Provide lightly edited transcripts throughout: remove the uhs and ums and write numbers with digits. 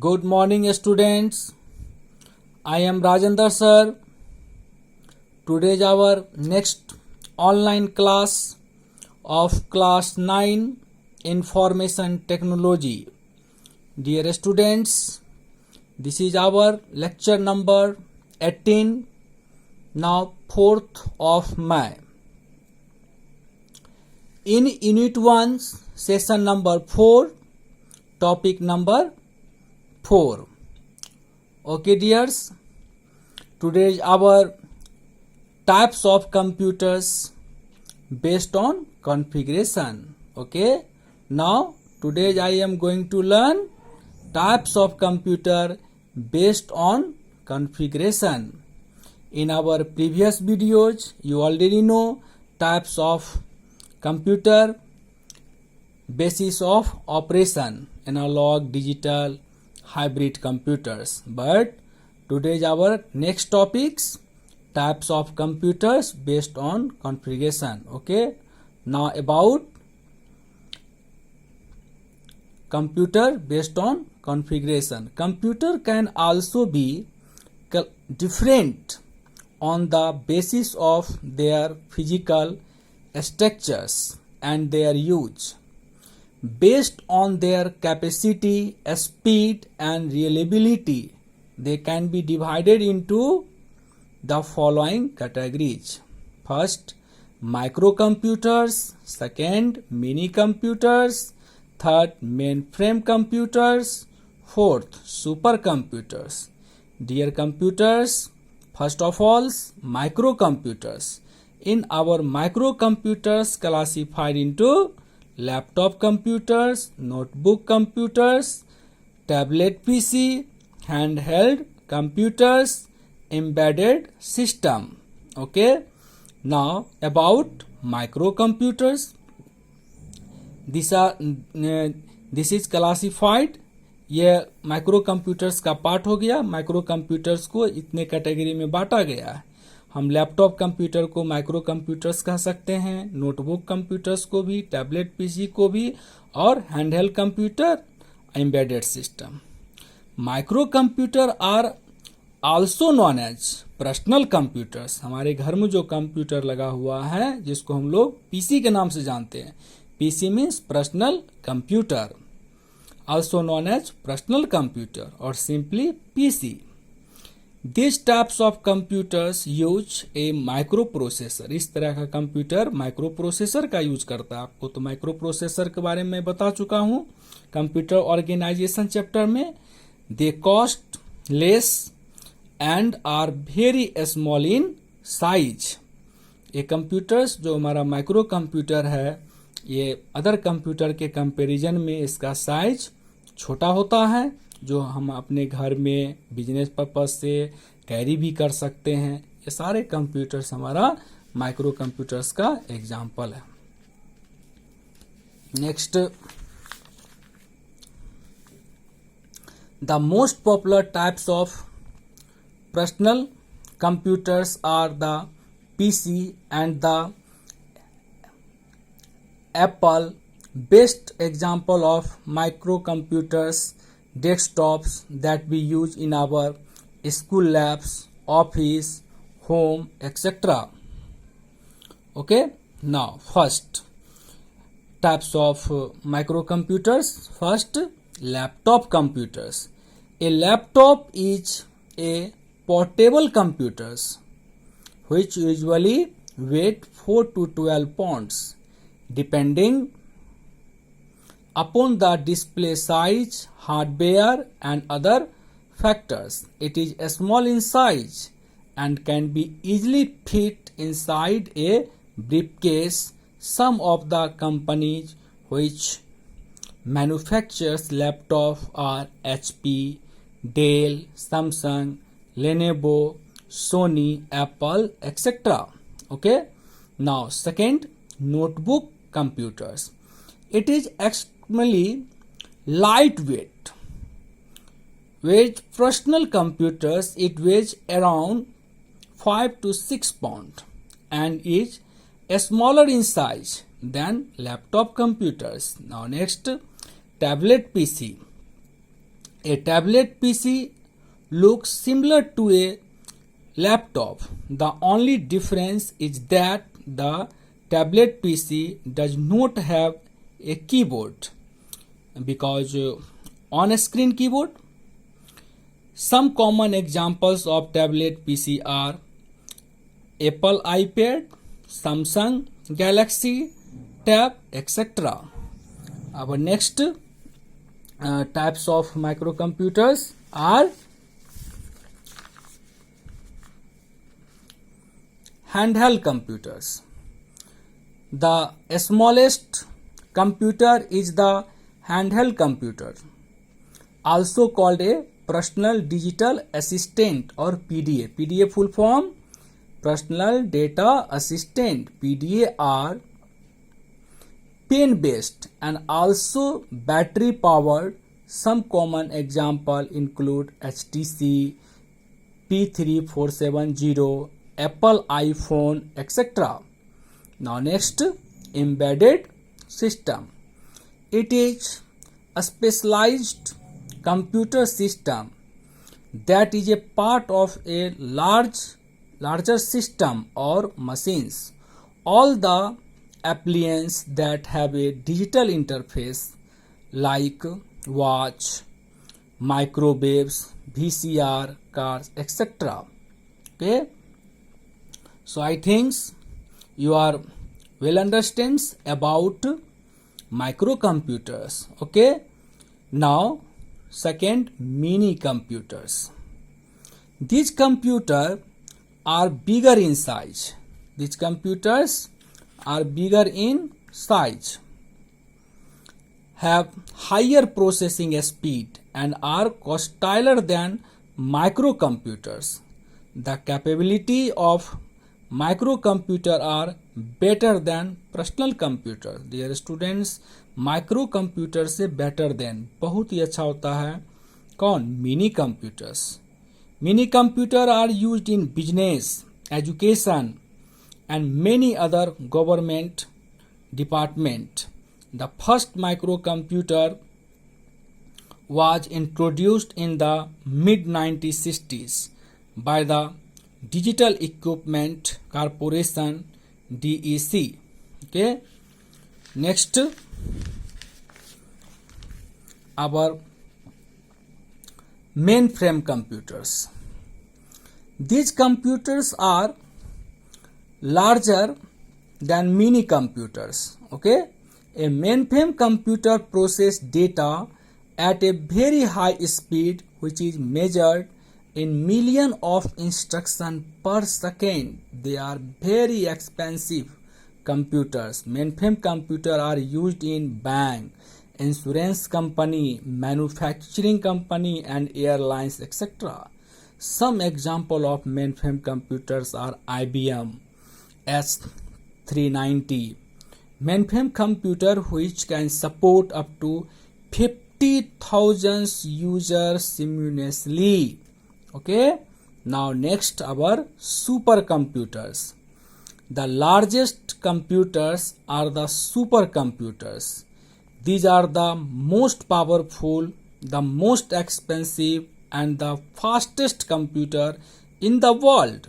Good morning, students. I am Rajendra sir. Today is our next online class of class 9 Information Technology. Dear students, this is our lecture number 18, now 4th of May. In Unit 1, session number 4, topic number 4. Okay dears, today is our types of computers based on configuration. Okay, now today I am going to learn types of computer based on configuration. In our previous videos you already know types of computer, basis of operation, analog, digital, hybrid computers. But today is our next topics, types of computers based on configuration. Okay, now about computer based on configuration. Computer can also be different on the basis of their physical structures and their use. Based on their capacity, speed and reliability, they can be divided into the following categories. First, microcomputers. Second, mini computers. Third, mainframe computers. Fourth, supercomputers. Dear computers, first of all, microcomputers. In our microcomputers classified into laptop computers, notebook computers, tablet PC, handheld computers, embedded system. Okay, now about microcomputers. This is classified, ये micro computers का part हो गया. Micro computers को इतने category में बांटा गया है. हम लैपटॉप कंप्यूटर को माइक्रो कंप्यूटर्स कह सकते हैं, नोटबुक कंप्यूटर्स को भी, टैबलेट पीसी को भी, और handheld computer, embedded system. Micro computer are also known as personal computers. हमारे घर में जो कंप्यूटर लगा हुआ है जिसको हम लोग पीसी के नाम से जानते हैं. PC means personal computer, also known as personal computer और simply PC. These types of computers use a microprocessor. इस तरह का कंप्यूटर माइक्रो प्रोसेसर का यूज करता है. आपको तो माइक्रो प्रोसेसर के बारे में बता चुका हूँ कंप्यूटर ऑर्गेनाइजेशन चैप्टर में. They cost less and are very small in size. ये कंप्यूटर्स जो हमारा माइक्रो कंप्यूटर है, ये अदर कंप्यूटर के कंपैरिजन में इसका साइज छोटा होता है, जो हम अपने घर में बिजनेस पर्पज से कैरी भी कर सकते हैं. ये सारे कंप्यूटर्स हमारा माइक्रो कंप्यूटर्स का एग्जाम्पल है. Next, the most popular types of personal computers are the PC and the Apple. Best example of micro computers desktops that we use in our school labs, office, home, etc. Okay, now first types of microcomputers. First, laptop computers. A laptop is a portable computers which usually weigh 4 to 12 pounds depending upon the display size, hardware and other factors. It is small in size and can be easily fit inside a briefcase. Some of the companies which manufactures laptops are HP, Dell, Samsung, Lenovo, Sony, Apple, etc. Okay, now second, notebook computers. It is extremely lightweight. With personal computers, it weighs around 5 to 6 pounds and is smaller in size than laptop computers. Now next, tablet PC. A tablet PC looks similar to a laptop. The only difference is that the tablet PC does not have a keyboard because on-screen keyboard. Some common examples of tablet PC are Apple iPad, Samsung Galaxy Tab, etc. Our next types of microcomputers are handheld computers. The smallest computer is the handheld computer, also called a personal digital assistant or PDA. PDA full form personal data assistant. PDA are pen based and also battery powered. Some common example include HTC P3470, Apple iPhone, etc. Now next, embedded system. It is a specialized computer system that is a part of a larger system or machines. All the appliances that have a digital interface like watch, microwaves, VCR, cars, etc. Okay. So I think you are well understands about microcomputers. Okay. Now second, mini computers. These computers are bigger in size. These computers are bigger in size, have higher processing speed and are costlier than microcomputers. The capability of microcomputer are better than personal computer. Dear students, micro से better than बहुत ही अच्छा होता है कौन? Mini computers. Mini computer are used in business, education and many other government department. The first microcomputer was introduced in the mid 1960s by the Digital Equipment Corporation, DEC. Okay. Next, our mainframe computers. These computers are larger than mini computers. Okay, a mainframe computer process data at a very high speed, which is measured in million of instructions per second. They are very expensive computers. Mainframe computer are used in bank, insurance company, manufacturing company and airlines, etc. Some example of mainframe computers are IBM S390 mainframe computer, which can support up to 50,000 users simultaneously. Okay. Now next, our supercomputers. The largest computers are the supercomputers. These are the most powerful, the most expensive and the fastest computer in the world,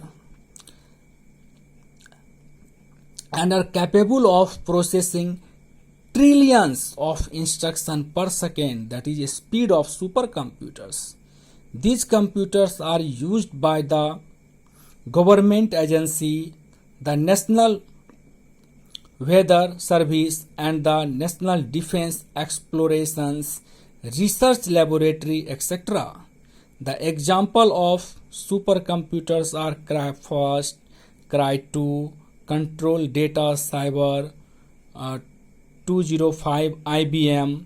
and are capable of processing trillions of instructions per second. That is a speed of supercomputers. These computers are used by the government agency, the National Weather Service and the National Defense Explorations Research Laboratory, etc. The example of supercomputers are Cry1st, Cry2, Control Data Cyber, 205 IBM,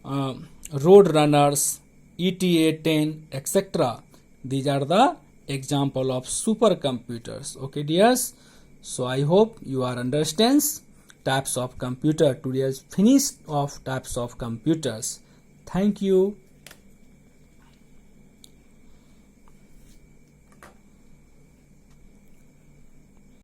Roadrunners, ETA10, etc. These are the example of supercomputers. Okay, dears. So I hope you are understands types of computer. Today is finished of types of computers. Thank you.